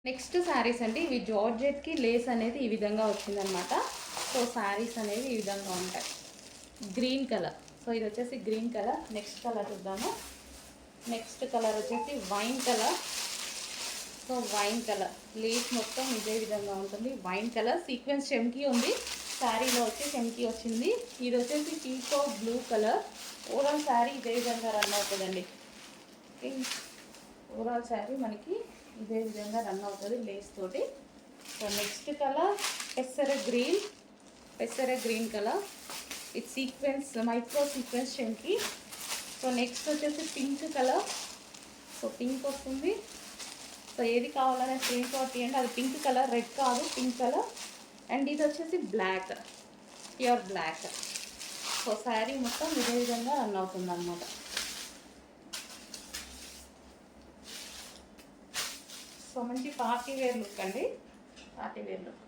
Next saris అండి. ఇవి జార్జెట్కి Lay's అనేది ఈ విధంగా వచ్చిందనమాట. సో శారీస్ అనేవి ఈ విధంగా ఉంటాయి. Green colour. సో ఇది వచ్చేసి గ్రీన్ కలర్. నెక్స్ట్ కలర్ చూద్దాము. నెక్స్ట్ కలర్ వచ్చేసి wine colour. So wine colour Lay's మొత్తం ఇదే విధంగా ఉంటుంది. వైన్ కలర్ సీక్వెన్స్ చెమ్కీ ఉంది. శారీలో వచ్చి చెమ్కీ వచ్చింది. ఇది వచ్చేసి పీకో బ్లూ కలర్. ఓవరాల్ శారీ ఇదే విధంగా రన్ అవుతుందండి. ఓవరాల్ శారీ మనకి ఇదే విధంగా రన్ అవుతుంది లేస్ తోటి. సో నెక్స్ట్ కలర్ పెసర గ్రీన్ కలర్. ఇది సీక్వెన్స్ మైక్రో సీక్వెన్స్ చెమ్కీ. సో నెక్స్ట్ వచ్చేసి పింక్ కలర్. సో పింక్ వస్తుంది. సో ఏది కావాలనే స్క్రీన్ షాట్ తీయండి. అది పింక్ కలర్, రెడ్ కాదు, పింక్ కలర్. అండ్ ఇది వచ్చేసి black, pure black. So sari మొత్తం ఇదే విధంగా రన్ అవుతుంది అన్నమాట. సో మంచి పార్టీ వేర్ లుక్ అండి. Party wear look.